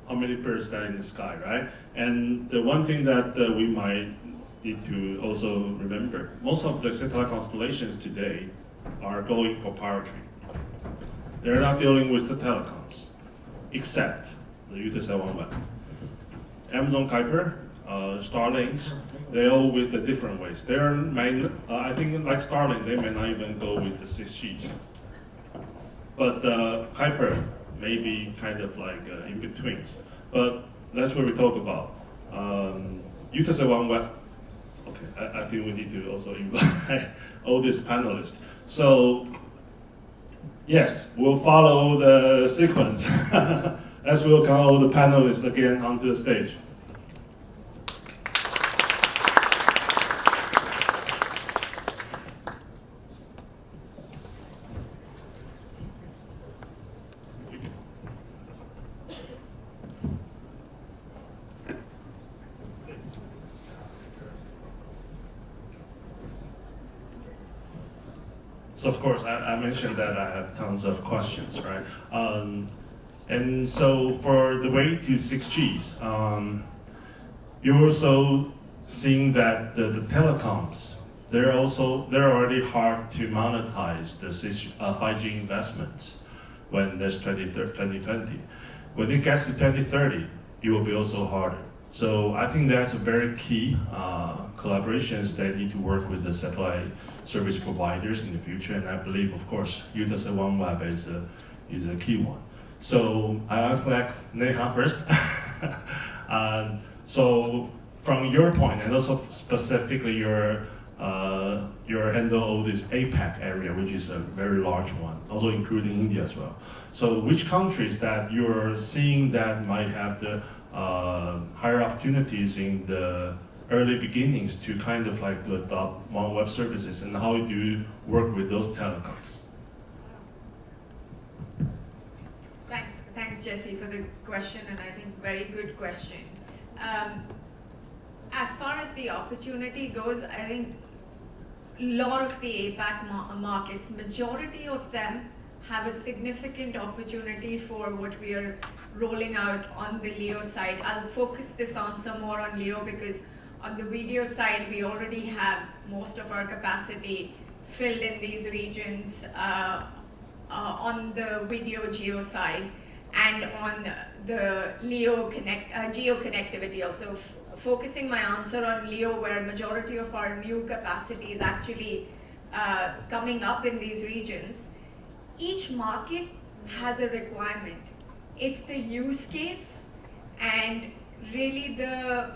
How many birds that are in the sky, right? And the one thing that we might need to also remember, most of the satellite constellations today are going proprietary. They're not dealing with the telecoms, except the Eutelsat OneWeb. Amazon Kuiper, Starlinks, they all with the different ways. I think like Starlink, they may not even go with the 6Gs. But Kuiper may be kind of like in betweens. But that's what we talk about. Eutelsat OneWeb. Okay, I think we need to also invite all these panelists. So yes, we'll follow the sequence. Let's welcome all the panelists again onto the stage. So of course, I mentioned that I have tons of questions, right? And so for the way to 6Gs, you're also seeing that the telecoms, they're already hard to monetize the 5G investments when there's 2020. When it gets to 2030, it will be also harder. So I think that's a very key collaborations that need to work with the satellite service providers in the future. And I believe, of course, Eutelsat OneWeb is a key one. So I'll ask Neha first. So from your point, and also specifically your handle all this APAC area, which is a very large one, also including India as well. So which countries that you're seeing that might have the higher opportunities in the early beginnings to kind of like to adopt OneWeb services, and how do you work with those telecoms? Thanks, Jesse, for the question, and I think very good question. As far as the opportunity goes, I think a lot of the APAC markets, majority of them have a significant opportunity for what we are rolling out on the LEO side. I'll focus this answer more on LEO because on the video side, we already have most of our capacity filled in these regions on the video geo side and on the LEO geo connectivity also. Focusing my answer on LEO, where majority of our new capacity is actually coming up in these regions. Each market has a requirement. It's the use case and really the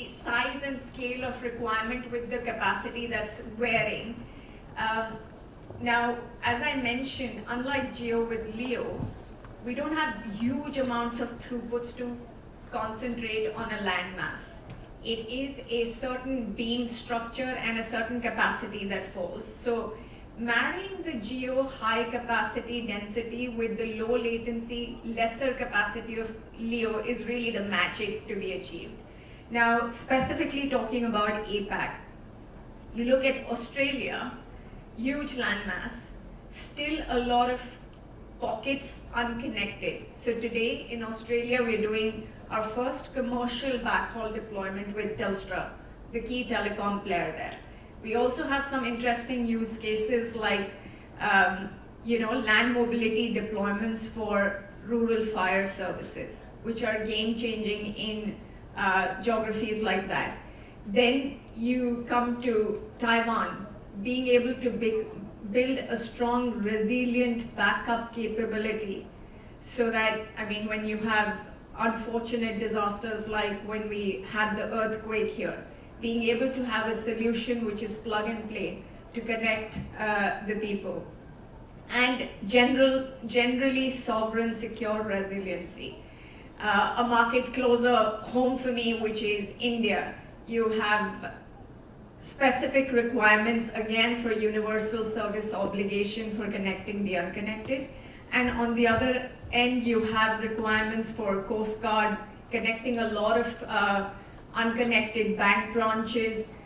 size and scale of requirement with the capacity that's varying. Now, as I mentioned, unlike GEO with LEO, we don't have huge amounts of throughputs to concentrate on a landmass. It is a certain beam structure and a certain capacity that falls. So marrying the GEO high capacity density with the low latency, lesser capacity of LEO is really the magic to be achieved. Now, specifically talking about APAC, you look at Australia, huge landmass, still a lot of pockets unconnected. So today in Australia, we're doing our first commercial backhaul deployment with Telstra, the key telecom player there. We also have some interesting use cases like, land mobility deployments for rural fire services, which are game-changing in geographies like that. Then you come to Taiwan, being able to build a strong, resilient backup capability so that, when you have unfortunate disasters like when we had the earthquake here, being able to have a solution which is plug and play to connect the people. And generally sovereign, secure resiliency. A market closer home for me, which is India. You have specific requirements, again, for universal service obligation for connecting the unconnected. And on the other end, you have requirements for Coast Guard, connecting a lot of unconnected bank branches.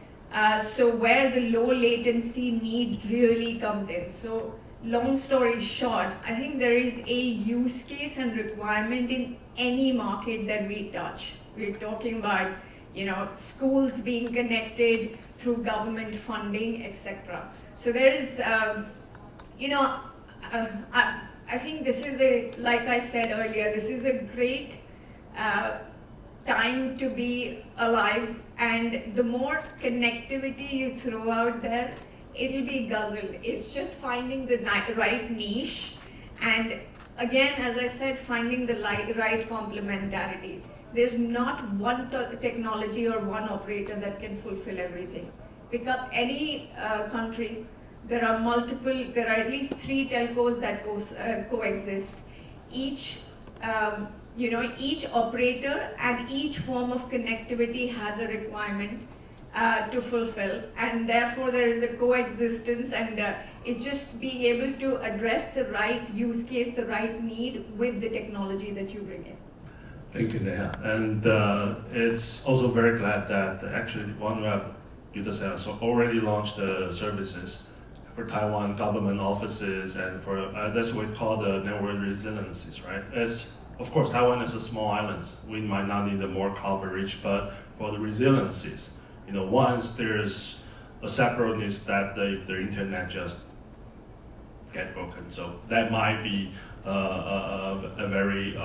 So where the low latency need really comes in. So long story short, I think there is a use case and requirement in any market that we touch. We're talking about schools being connected through government funding, etc. So there is, I think this is like I said earlier, this is a great time to be alive, and the more connectivity you throw out there, it'll be guzzled. It's just finding the right niche, and again, as I said, finding the right complementarity. There's not one technology or one operator that can fulfill everything. Pick up any country, there are at least 3 telcos that coexist. Each operator and each form of connectivity has a requirement to fulfill, and therefore there is a coexistence, and it's just being able to address the right use case, the right need with the technology that you bring in. Thank you, Neha. And it's also very glad that actually OneWeb, Eutelsat has already launched the services for Taiwan government offices, and for that's what we call the network resiliencies, right? As of course, Taiwan is a small island. We might not need more coverage, but for the resiliencies, once there's a separateness that if the internet just get broken, so that might be a very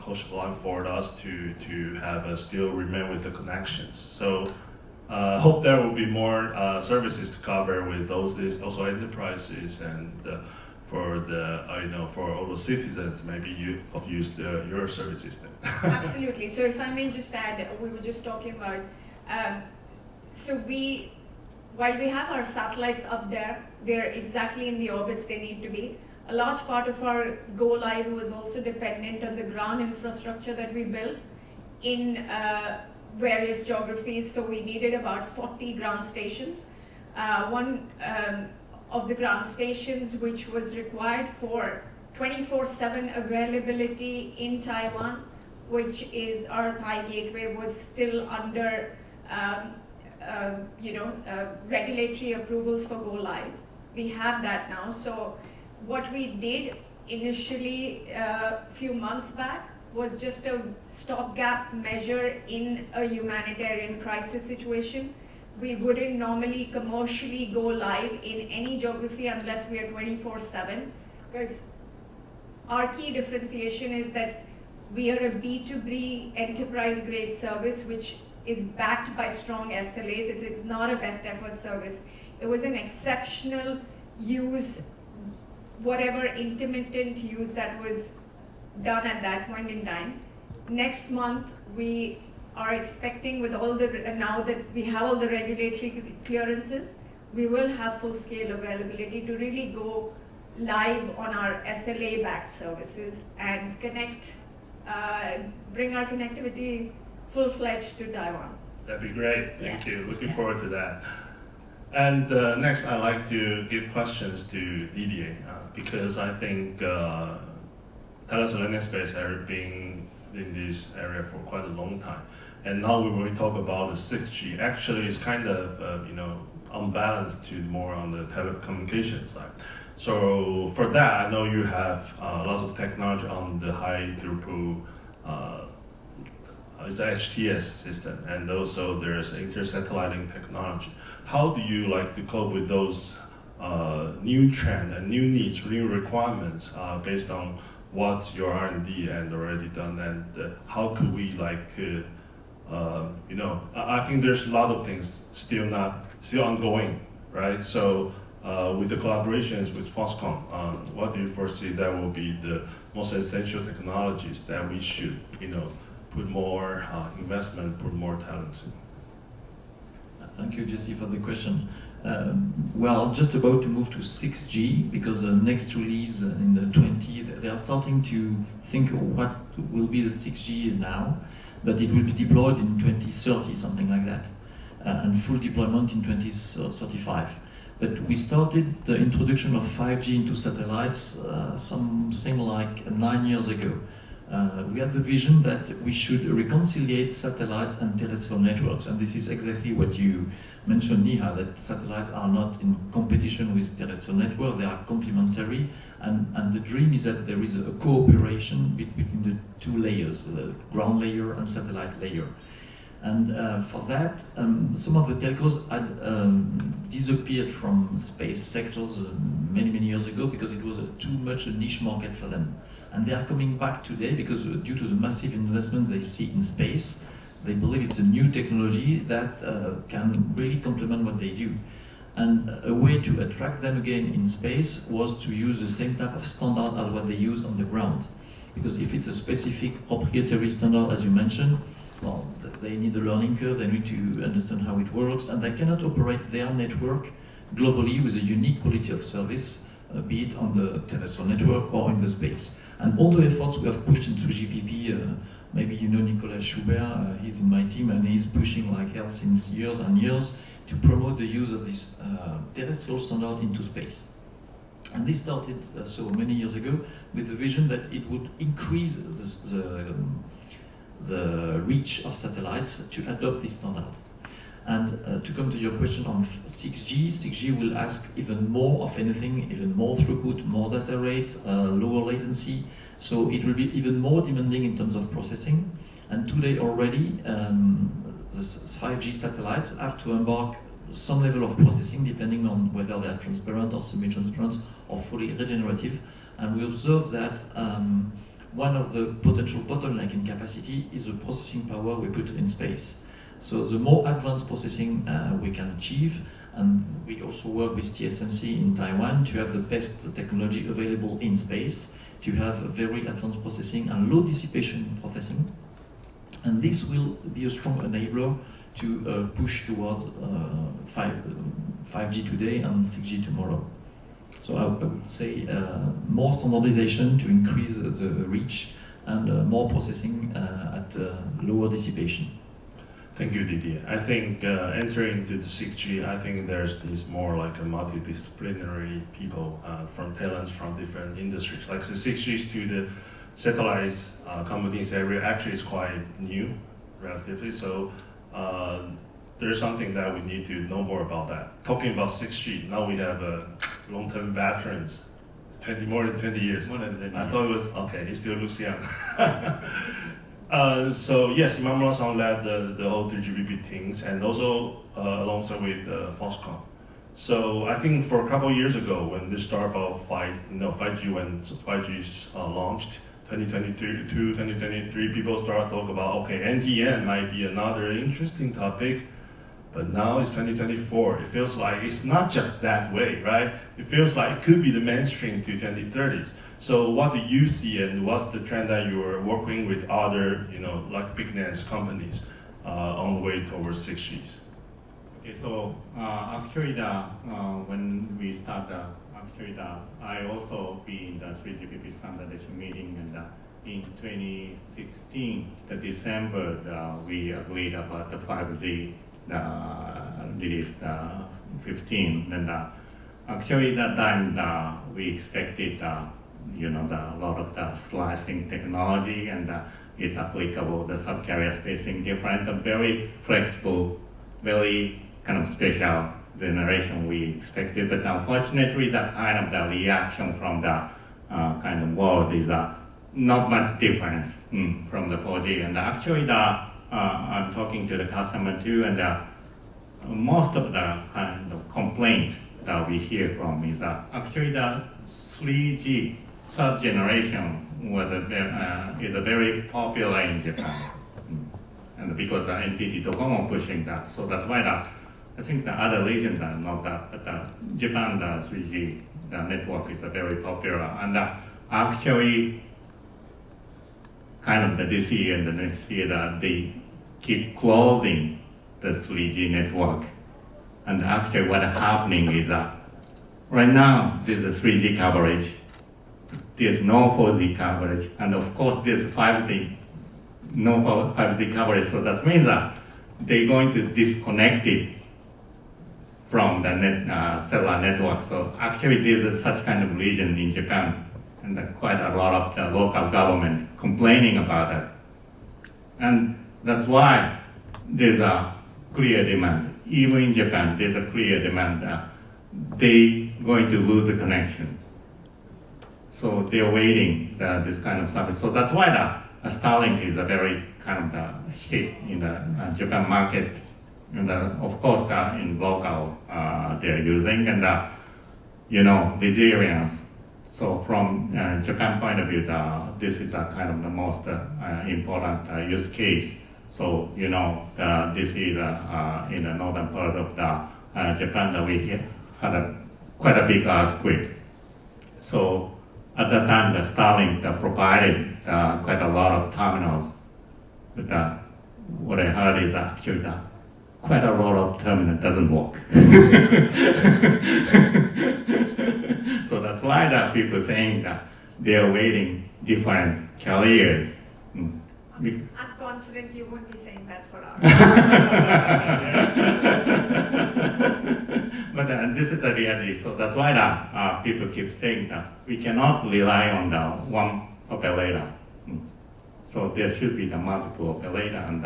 crucial line for us to have still remain with the connections. So hope there will be more services to cover with these also enterprises and for the for all the citizens maybe you've used your service system. Absolutely. So if I may just add, we were just talking about while we have our satellites up there, they're exactly in the orbits they need to be. A large part of our go live was also dependent on the ground infrastructure that we built in various geographies. So we needed about 40 ground stations. One of the ground stations which was required for 24/7 availability in Taiwan, which is our Thai gateway, was still under regulatory approvals for go live. We have that now. So what we did initially a few months back was just a stopgap measure in a humanitarian crisis situation. We wouldn't normally commercially go live in any geography unless we are 24/7, because our key differentiation is that we are a B2B enterprise grade service which is backed by strong SLAs. It is not a best effort service. It was an exceptional use, whatever intermittent use that was done at that point in time. Next month, we are expecting with all the, now that we have all the regulatory clearances, we will have full-scale availability to really go live on our SLA-backed services and connect, bring our connectivity full-fledged to Taiwan. That'd be great. Thank Yeah. you. Looking Yeah. forward to that. And next, I'd like to give questions to Didier because I think Thales Space has been in this area for quite a long time. And now when we talk about the 6G, actually it's kind of unbalanced to more on the telecommunication side. So for that, I know you have lots of technology on the high throughput it's a HTS system, and also there's intersatelliting technology. How do you like to cope with those new trend and new needs, new requirements based on what your R&D and already done, and how could we I think there's a lot of things still ongoing, right? So with the collaborations with Foxconn, what do you foresee that will be the most essential technologies that we should, put more investment, put more talent in? Thank you, Jesse, for the question. Well, just about to move to 6G because the next release in the 20, they are starting to think what will be the 6G now, but it will be deployed in 2030, something like that, and full deployment in 2035. But we started the introduction of 5G into satellites something like 9 years ago. We had the vision that we should reconcile satellites and terrestrial networks, and this is exactly what you mentioned, Neha, that satellites are not in competition with terrestrial networks, they are complementary, and the dream is that there is a cooperation between the two layers, the ground layer and satellite layer. And for that, some of the telcos had disappeared from space sectors many years ago because it was too much a niche market for them. And they are coming back today because due to the massive investment they see in space, they believe it's a new technology that can really complement what they do. And a way to attract them again in space was to use the same type of standard as what they use on the ground. Because if it's a specific proprietary standard, as you mentioned, well, they need a learning curve, they need to understand how it works, and they cannot operate their network globally with a unique quality of service, be it on the terrestrial network or in the space. And all the efforts we have pushed into GPP, maybe you know Nicolas Schubert, he's in my team and he's pushing like hell since years and years to promote the use of this terrestrial standard into space. And this started so many years ago with the vision that it would increase the reach of satellites to adopt this standard. And to come to your question on 6G, 6G will ask even more of anything, even more throughput, more data rate, lower latency. So it will be even more demanding in terms of processing. And today already, the 5G satellites have to embark some level of processing depending on whether they are transparent or semi-transparent or fully regenerative. And we observe that one of the potential bottleneck in capacity is the processing power we put in space. So the more advanced processing we can achieve, and we also work with TSMC in Taiwan to have the best technology available in space, to have very advanced processing and low dissipation processing. And this will be a strong enabler to push towards 5G today and 6G tomorrow. So I would say more standardization to increase the reach and more processing at lower dissipation. Thank you, Didier. I think entering into the 6G, I think there's this more like a multidisciplinary people from talents from different industries. Like the 6G to the satellites companies area actually is quite new, relatively. So there's something that we need to know more about that. Talking about 6G, now we have long-term veterans, more than 20 years. More than 20 I years. thought it was, okay, it still looks young. So yes, Imamura-san led the whole 3GPP things, and also alongside with Foxconn. So I think for a couple of years ago, when this started about 5G, when 5G is launched, 2022, 2023, people start talking about, okay, NTN might be another interesting topic, but now it's 2024. It feels like it's not just that way, right? It feels like it could be the mainstream to 2030s. So what do you see, and what's the trend that you are working with other, like big names companies on the way towards 6Gs? Okay, so actually, when we start, I also be in the 3GPP standardization meeting, and in 2016, the December, we agreed about the 5G release 15, and actually that time we expected a lot of the slicing technology, and it's applicable, the sub-carrier spacing different, very flexible, very kind of special generation we expected, but unfortunately the kind of the reaction from the kind of world is not much difference from the 4G, and actually I'm talking to the customer too, and most of the kind of complaint that we hear from is actually the 3G third generation is a very popular in Japan, and because NTT Docomo pushing that, so that's why I think the other regions are not that, but Japan, the 3G the network is very popular, and actually kind of this year and the next year they keep closing the 3G network. And actually what is happening is right now there's a 3G coverage, there's no 4G coverage, and of course there's 5G, no 5G coverage, so that means that they're going to disconnect it from the cellular network. So actually there's such kind of region in Japan, and quite a lot of the local government complaining about it. And that's why there's a clear demand. Even in Japan, there's a clear demand. They're going to lose the connection. So they're waiting this kind of service. So that's why the Starlink is a very kind of the hit in the Japan market. And of course, in local, they're using, and Nigerians. So from Japan point of view, this is a kind of the most important use case. So this is in the northern part of the Japan that we had quite a big earthquake. So at that time, the Starlink provided quite a lot of terminals. But what I heard is actually quite a lot of terminals doesn't work. So that's why the people saying that they're waiting different carriers. I'm confident you won't be saying that for us. But this is a reality, so that's why people keep saying that we cannot rely on the one operator. So there should be the multiple operator, and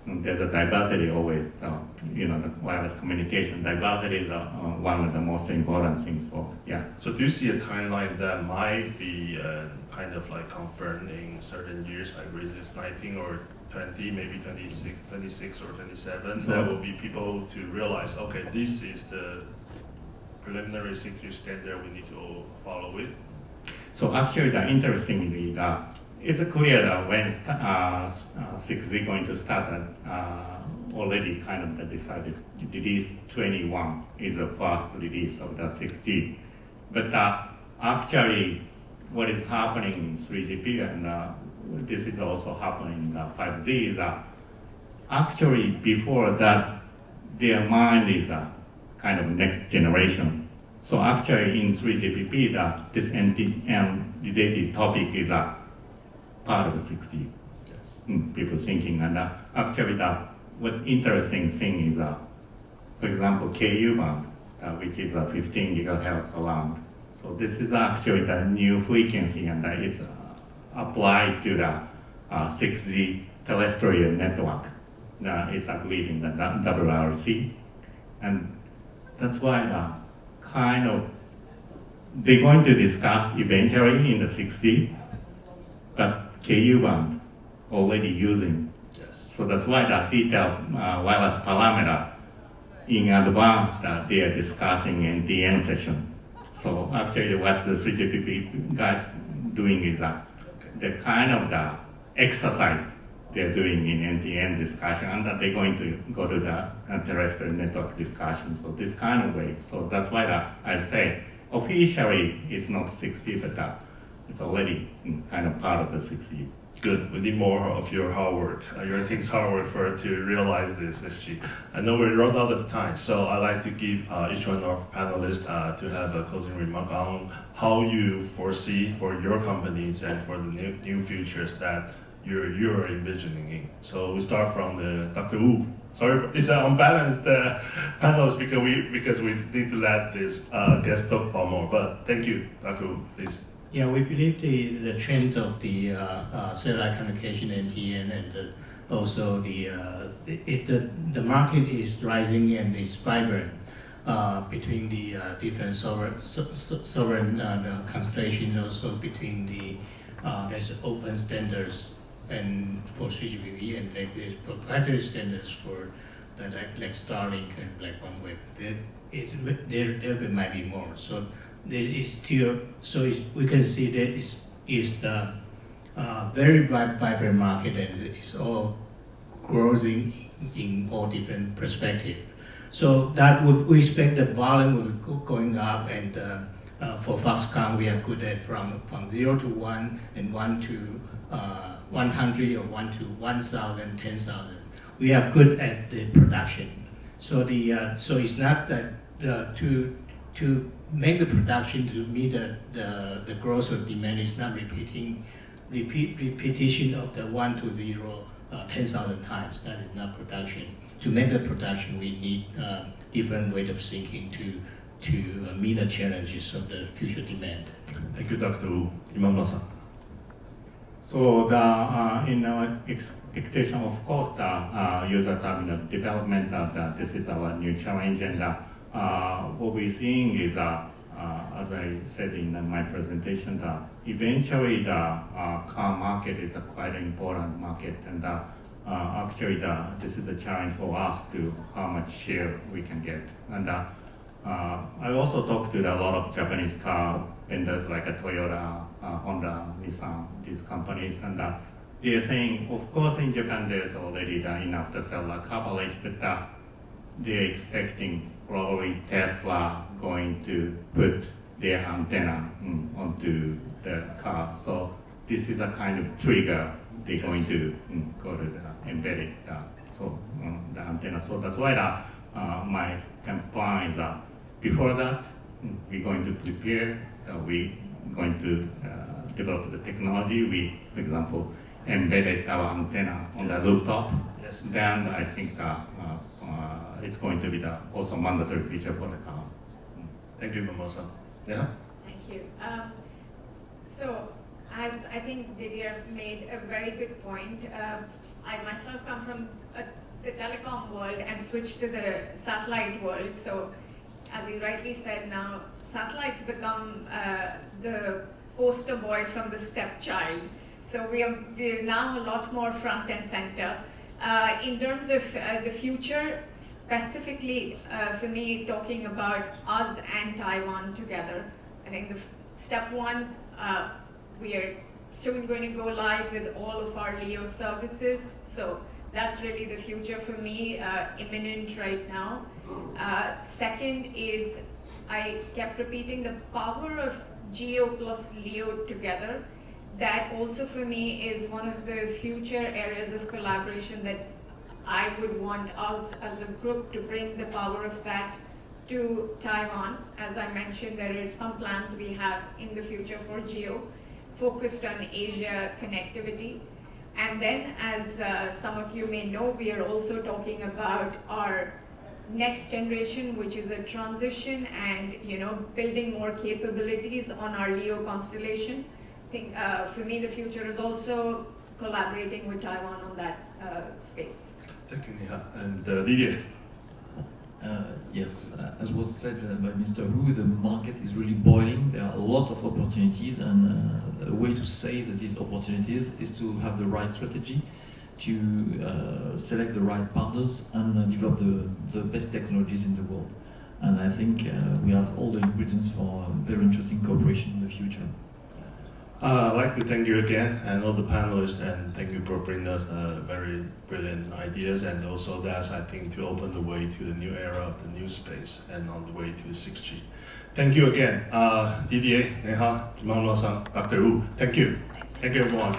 there's a diversity always. You know, the wireless communication diversity is one of the most important things. So yeah. So do you see a timeline that might be kind of like confirmed in certain years, like whether it's 19 or 20, maybe 26 or 27, So, there will be people to realize, okay, this is the preliminary 6G standard we need to follow it? So actually, interestingly, it's clear that when 6G going to start, already kind of decided release 21 is the first release of the 6G. But actually, what is happening in 3GP and this is also happening in 5G is actually before that, their mind is kind of next generation. So actually in 3GPP, this NTN related topic is part of 6G. Yes. People thinking, and actually what interesting thing is, for example, KU band, which is 15 gigahertz around. So this is actually the new frequency, and it's applied to the 6G terrestrial network. It's agreed in the WRC, and that's why kind of they're going to discuss eventually in the 6G, but KU band already using. Yes. So that's why the detailed wireless parameter in advance that they are discussing in the end session. So actually what the 3GPP guys doing is the kind of the exercise they're doing in NTN discussion, and that they're going to go to the terrestrial network discussion. So this kind of way. So that's why I say officially it's not 6G, but it's already kind of part of the 6G. Good. We need more of your hard work, your team's hard work for to realize this 6G. I know we're run out of time, so I'd like to give each one of our panelists to have a closing remark on how you foresee for your companies and for the new futures that you're envisioning. So we start from Dr. Wu. Sorry, it's an unbalanced panels because we need to let this guest talk about more. But thank you, Dr. Wu, please. Yeah, we believe the trend of the satellite communication NTN and also the market is rising and is vibrant between the different sovereign constellations, also between the there's open standards and for 3GPP, and there's proprietary standards for like Starlink and like OneWeb. There might be more. So there is still, we can see that is the very vibrant market, and it's all growing in all different perspectives. So that we expect the volume will be going up, and for Foxconn we are good at from 0 to 1 and 1 to 100 or 1 to 1,000, 10,000. We are good at the production. So so it's not that to make the production to meet the growth of demand is not repetition of the 1 to 0 10,000 times. That is not production. To make the production, we need different way of thinking to meet the challenges of the future demand. Thank you, Dr. Wu. Imamura-san. So in our expectation, of course, the user terminal development, this is our new challenge, and what we're seeing is, as I said in my presentation, that eventually the car market is a quite important market, and actually this is a challenge for us to how much share we can get. And I also talked to a lot of Japanese car vendors like Toyota, Honda, Nissan, these companies, and they're saying, of course, in Japan there's already enough to sell coverage, but they're expecting probably Tesla going to put their antenna onto the car. So this is a kind of trigger. They're going to go to the embedded the antenna. So that's why my campaign is before that, we're going to prepare. We're going to develop the technology. We, for example, embedded our antenna on the rooftop. Yes. Then I think it's going to be also mandatory feature for the car. Thank you, Imamura-san. Yeah. Thank you. So, as I think Didier made a very good point, I myself come from the telecom world and switched to the satellite world. So, as he rightly said, now satellites become the poster boy from the stepchild. So we're now a lot more front and center. In terms of the future, specifically for me, talking about us and Taiwan together, I think the step one, we are soon going to go live with all of our LEO services. So that's really the future for me, imminent right now. Second is, I kept repeating the power of GEO plus LEO together. That also for me is one of the future areas of collaboration that I would want us as a group to bring the power of that to Taiwan. As I mentioned, there are some plans we have in the future for GEO, focused on Asia connectivity. And then, as some of you may know, we are also talking about our next generation, which is a transition and building more capabilities on our LEO constellation. I think for me the future is also collaborating with Taiwan on that space. Thank you, Neha. And Didier. Yes, as was said by Mr. Hu, the market is really boiling. There are a lot of opportunities, and a way to seize these opportunities is to have the right strategy, to select the right partners, and develop the best technologies in the world. And I think we have all the ingredients for very interesting cooperation in the future. I'd like to thank you again and all the panelists, and thank you for bringing us very brilliant ideas, and also that's, I think, to open the way to the new era of the new space and on the way to 6G. Thank you again. Didier, Neha, Dr. Wu, thank you. Thank you everyone.